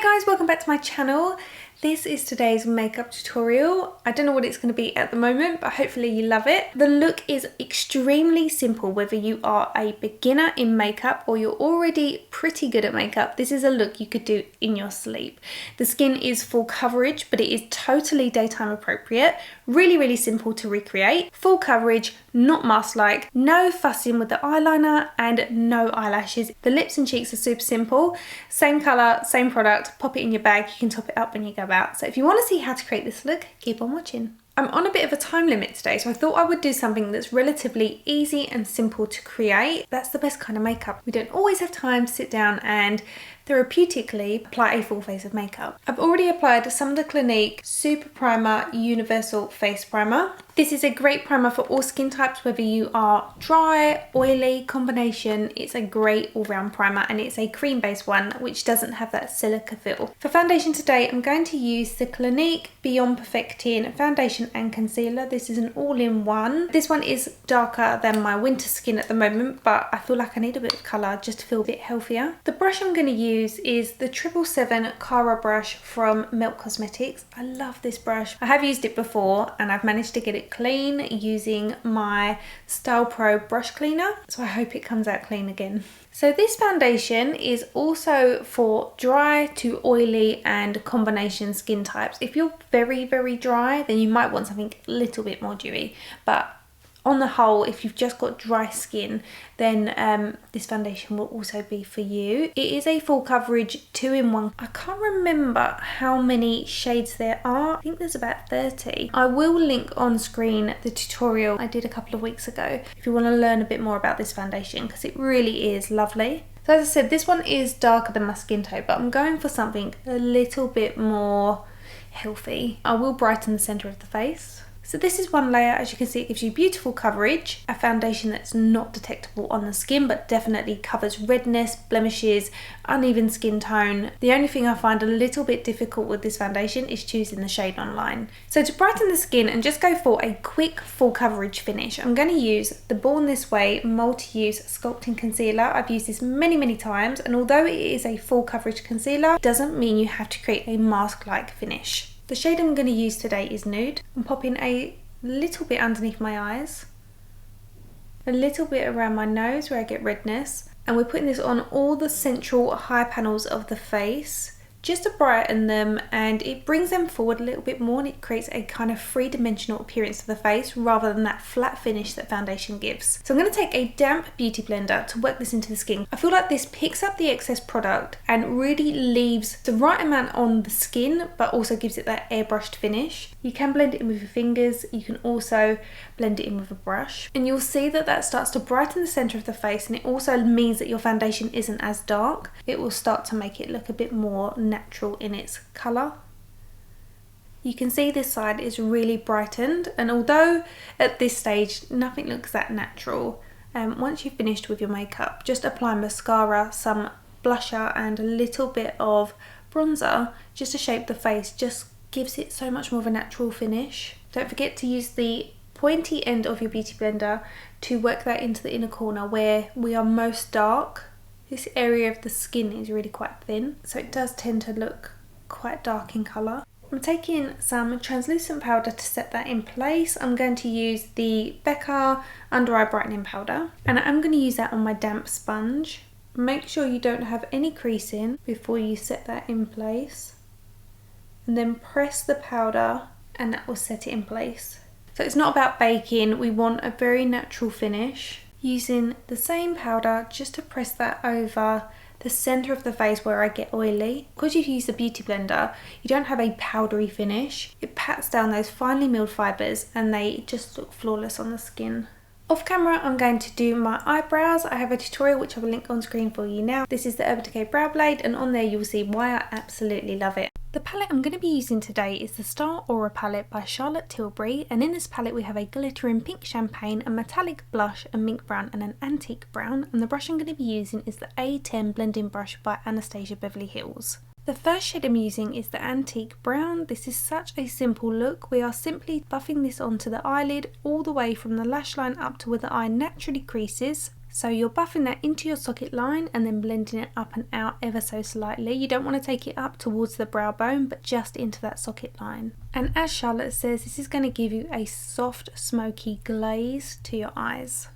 guys, welcome back to my channel. This is today's makeup tutorial. I don't know what it's going to be at the moment, but hopefully you love it. The look is extremely simple, whether you are a beginner in makeup or you're already pretty good at makeup. This is a look you could do in your sleep. The skin is full coverage, but it is totally daytime appropriate. Really simple to recreate. Full coverage, not mask-like, no fussing with the eyeliner and no eyelashes. The lips and cheeks are super simple. Same colour, same product, pop it in your bag. You can top it up when you go out. So if you want to see how to create this look, keep on watching. I'm on a bit of a time limit today, so I thought I would do something that's relatively easy and simple to create. That's the best kind of makeup. We don't always have time to sit down and therapeutically apply a full face of makeup. I've already applied some of the Clinique Superprimer Universal Face Primer. This is a great primer for all skin types, whether you are dry, oily, combination. It's a great all-round primer and it's a cream-based one which doesn't have that silica feel. For foundation today, I'm going to use the Clinique Beyond Perfecting Foundation and Concealer. This is an all-in-one. This one is darker than my winter skin at the moment, but I feel like I need a bit of colour just to feel a bit healthier. The brush I'm going to use is the 777 Cara brush from Melt Cosmetics. I love this brush. I have used it before and I've managed to get it clean using my Style Pro brush cleaner, so I hope it comes out clean again. So this foundation is also for dry to oily and combination skin types. If you're very dry, then you might want something a little bit more dewy, but on the whole, if you've just got dry skin, then this foundation will also be for you. It is a full coverage 2-in-1. I can't remember how many shades there are. I think there's about 30. I will link on screen the tutorial I did a couple of weeks ago if you want to learn a bit more about this foundation, because it really is lovely. So as I said, this one is darker than my skin tone, but I'm going for something a little bit more healthy. I will brighten the centre of the face. So this is one layer. As you can see, it gives you beautiful coverage, a foundation that's not detectable on the skin but definitely covers redness, blemishes, uneven skin tone. The only thing I find a little bit difficult with this foundation is choosing the shade online. So to brighten the skin and just go for a quick full coverage finish, I'm going to use the Born This Way multi-use sculpting concealer. I've used this many times, and although it is a full coverage concealer, it doesn't mean you have to create a mask-like finish. The shade I'm going to use today is Nude. I'm popping a little bit underneath my eyes, a little bit around my nose where I get redness, and we're putting this on all the central high panels of the face just to brighten them, and it brings them forward a little bit more and it creates a kind of three-dimensional appearance to the face rather than that flat finish that foundation gives. So I'm going to take a damp beauty blender to work this into the skin. I feel like this picks up the excess product and really leaves the right amount on the skin but also gives it that airbrushed finish. You can blend it in with your fingers, you can also blend it in with a brush, and you'll see that that starts to brighten the centre of the face, and it also means that your foundation isn't as dark. It will start to make it look a bit more natural in its colour. You can see this side is really brightened, and although at this stage nothing looks that natural, once you've finished with your makeup, just apply mascara, some blusher and a little bit of bronzer just to shape the face. Just gives it so much more of a natural finish. Don't forget to use the pointy end of your beauty blender to work that into the inner corner where we are most dark. This area of the skin is really quite thin, so it does tend to look quite dark in colour. I'm taking some translucent powder to set that in place. I'm going to use the Becca Under Eye Brightening Powder, and I'm going to use that on my damp sponge. Make sure you don't have any creasing before you set that in place, and then press the powder and that will set it in place. So it's not about baking, we want a very natural finish. Using the same powder just to press that over the centre of the face where I get oily. Because you've used the beauty blender, you don't have a powdery finish. It pats down those finely milled fibres and they just look flawless on the skin. Off camera, I'm going to do my eyebrows. I have a tutorial which I will link on screen for you now. This is the Urban Decay Brow Blade, and on there you'll see why I absolutely love it. The palette I'm going to be using today is the Star Aura palette by Charlotte Tilbury, and in this palette we have a glittering pink champagne, a metallic blush, a mink brown and an antique brown, and the brush I'm going to be using is the A10 blending brush by Anastasia Beverly Hills. The first shade I'm using is the antique brown. This is such a simple look. We are simply buffing this onto the eyelid all the way from the lash line up to where the eye naturally creases. So you're buffing that into your socket line and then blending it up and out ever so slightly. You don't want to take it up towards the brow bone, but just into that socket line. And as Charlotte says, this is going to give you a soft, smoky glaze to your eyes.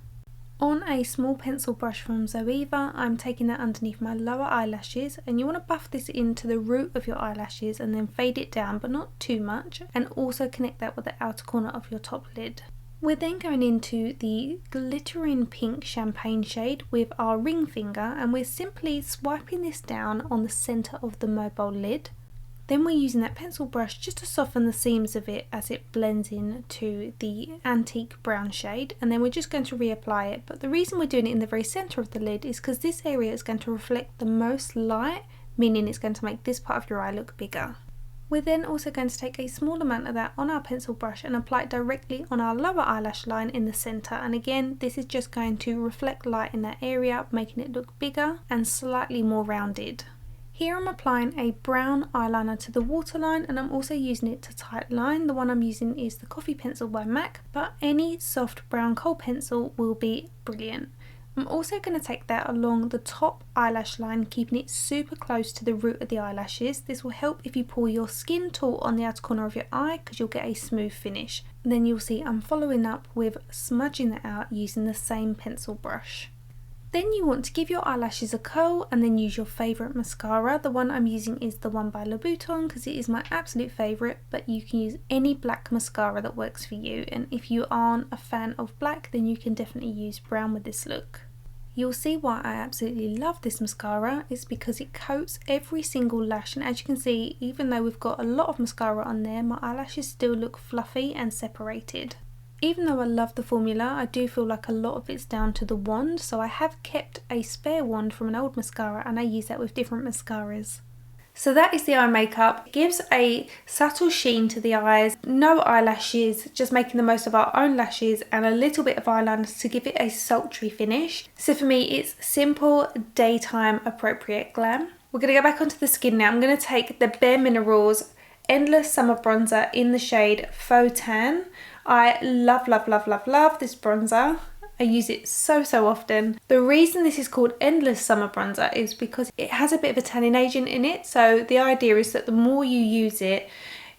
On a small pencil brush from Zoeva, I'm taking that underneath my lower eyelashes, and you want to buff this into the root of your eyelashes and then fade it down, but not too much, and also connect that with the outer corner of your top lid. We're then going into the glittering pink champagne shade with our ring finger, and we're simply swiping this down on the centre of the mobile lid. Then we're using that pencil brush just to soften the seams of it as it blends in to the antique brown shade, and then we're just going to reapply it. But the reason we're doing it in the very centre of the lid is because this area is going to reflect the most light, meaning it's going to make this part of your eye look bigger. We're then also going to take a small amount of that on our pencil brush and apply it directly on our lower eyelash line in the centre, and again this is just going to reflect light in that area, making it look bigger and slightly more rounded. Here I'm applying a brown eyeliner to the waterline, and I'm also using it to tight line. The one I'm using is the Coffee Pencil by MAC, but any soft brown kohl pencil will be brilliant. I'm also going to take that along the top eyelash line, keeping it super close to the root of the eyelashes. This will help if you pull your skin taut on the outer corner of your eye, because you'll get a smooth finish. And then you'll see I'm following up with smudging that out using the same pencil brush. Then you want to give your eyelashes a curl and then use your favourite mascara. The one I'm using is the one by Louboutin because it is my absolute favourite, but you can use any black mascara that works for you, and if you aren't a fan of black then you can definitely use brown with this look. You'll see why I absolutely love this mascara. It's because it coats every single lash, and as you can see, even though we've got a lot of mascara on there, my eyelashes still look fluffy and separated. Even though I love the formula, I do feel like a lot of it's down to the wand, so I have kept a spare wand from an old mascara and I use that with different mascaras. So that is the eye makeup. It gives a subtle sheen to the eyes, no eyelashes, just making the most of our own lashes, and a little bit of eyeliner to give it a sultry finish. So for me it's simple, daytime appropriate glam. We're going to go back onto the skin now. I'm going to take the Bare Minerals Endless Summer Bronzer in the shade Faux Tan. I love this bronzer. I use it so often. The reason this is called Endless Summer Bronzer is because it has a bit of a tanning agent in it. So the idea is that the more you use it,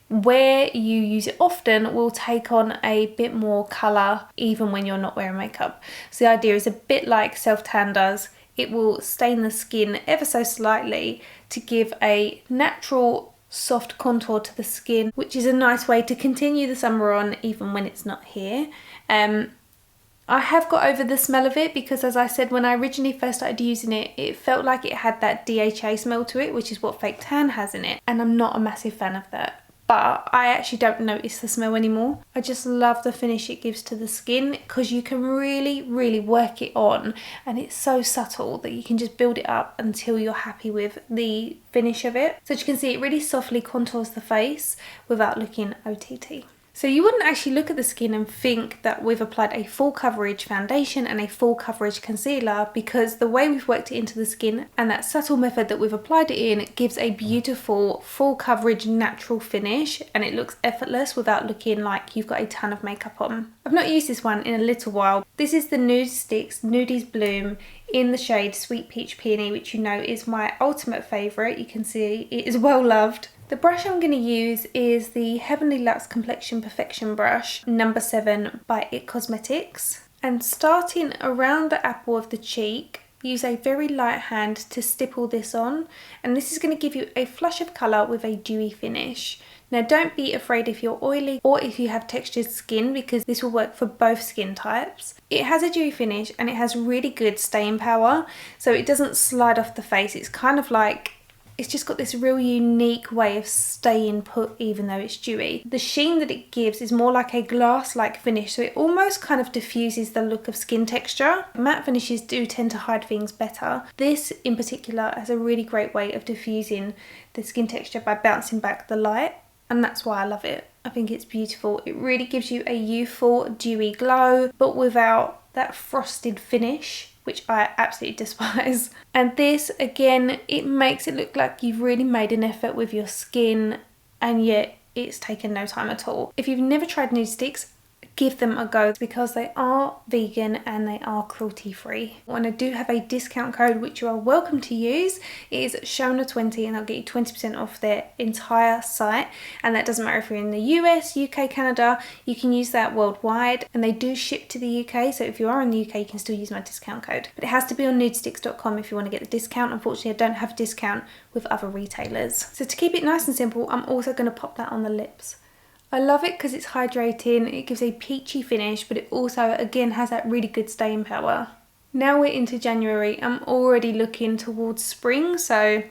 where you use it often will take on a bit more colour even when you're not wearing makeup. So the idea is a bit like self-tan does. It will stain the skin ever so slightly to give a natural soft contour to the skin, which is a nice way to continue the summer on even when it's not here. I have got over the smell of it because, as I said, when I originally first started using it, it felt like it had that DHA smell to it, which is what fake tan has in it, and I'm not a massive fan of that. But I actually don't notice the smell anymore. I just love the finish it gives to the skin because you can really work it on, and it's so subtle that you can just build it up until you're happy with the finish of it. So as you can see, it really softly contours the face without looking OTT. So you wouldn't actually look at the skin and think that we've applied a full coverage foundation and a full coverage concealer, because the way we've worked it into the skin and that subtle method that we've applied it in gives a beautiful full coverage natural finish, and it looks effortless without looking like you've got a ton of makeup on. I've not used this one in a little while. This is the Nude Sticks Nudies Bloom in the shade Sweet Peach Peony, which you know is my ultimate favourite. You can see it is well loved. The brush I'm going to use is the Heavenly Luxe Complexion Perfection brush number 7 by IT Cosmetics. And starting around the apple of the cheek, use a very light hand to stipple this on. And this is going to give you a flush of colour with a dewy finish. Now don't be afraid if you're oily or if you have textured skin, because this will work for both skin types. It has a dewy finish and it has really good staying power, so it doesn't slide off the face. It's kind of like, it's just got this real unique way of staying put even though it's dewy. The sheen that it gives is more like a glass-like finish, so it almost kind of diffuses the look of skin texture. Matte finishes do tend to hide things better. This in particular has a really great way of diffusing the skin texture by bouncing back the light, and that's why I love it. I think it's beautiful. It really gives you a youthful, dewy glow, but without that frosted finish, which I absolutely despise. And this, again, it makes it look like you've really made an effort with your skin, and yet it's taken no time at all. If you've never tried nude sticks, give them a go because they are vegan and they are cruelty free. And I do have a discount code which you are welcome to use. It is Shonagh20 and I'll get you 20% off their entire site, and that doesn't matter if you're in the US, UK, Canada, you can use that worldwide, and they do ship to the UK, so if you are in the UK you can still use my discount code. But it has to be on nudesticks.com if you want to get the discount. Unfortunately I don't have a discount with other retailers. So to keep it nice and simple, I'm also going to pop that on the lips. I love it because it's hydrating, it gives a peachy finish, but it also again has that really good staying power. Now we're into January, I'm already looking towards spring, so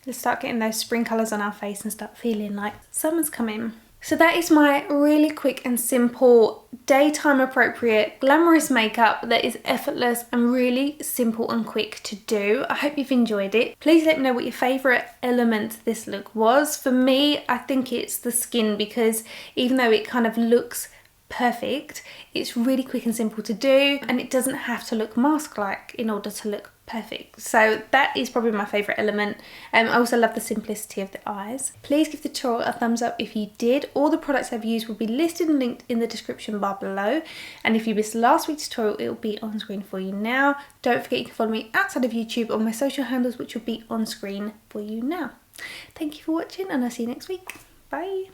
let's start getting those spring colours on our face and start feeling like summer's coming. So that is my really quick and simple, daytime appropriate, glamorous makeup that is effortless and really simple and quick to do. I hope you've enjoyed it. Please let me know what your favourite element this look was. For me, I think it's the skin, because even though it kind of looks perfect, it's really quick and simple to do, and it doesn't have to look mask-like in order to look perfect. So that is probably my favourite element. I also love the simplicity of the eyes. Please give the tutorial a thumbs up if you did. All the products I've used will be listed and linked in the description bar below, and if you missed last week's tutorial it will be on screen for you now. Don't forget you can follow me outside of YouTube on my social handles, which will be on screen for you now. Thank you for watching and I'll see you next week. Bye.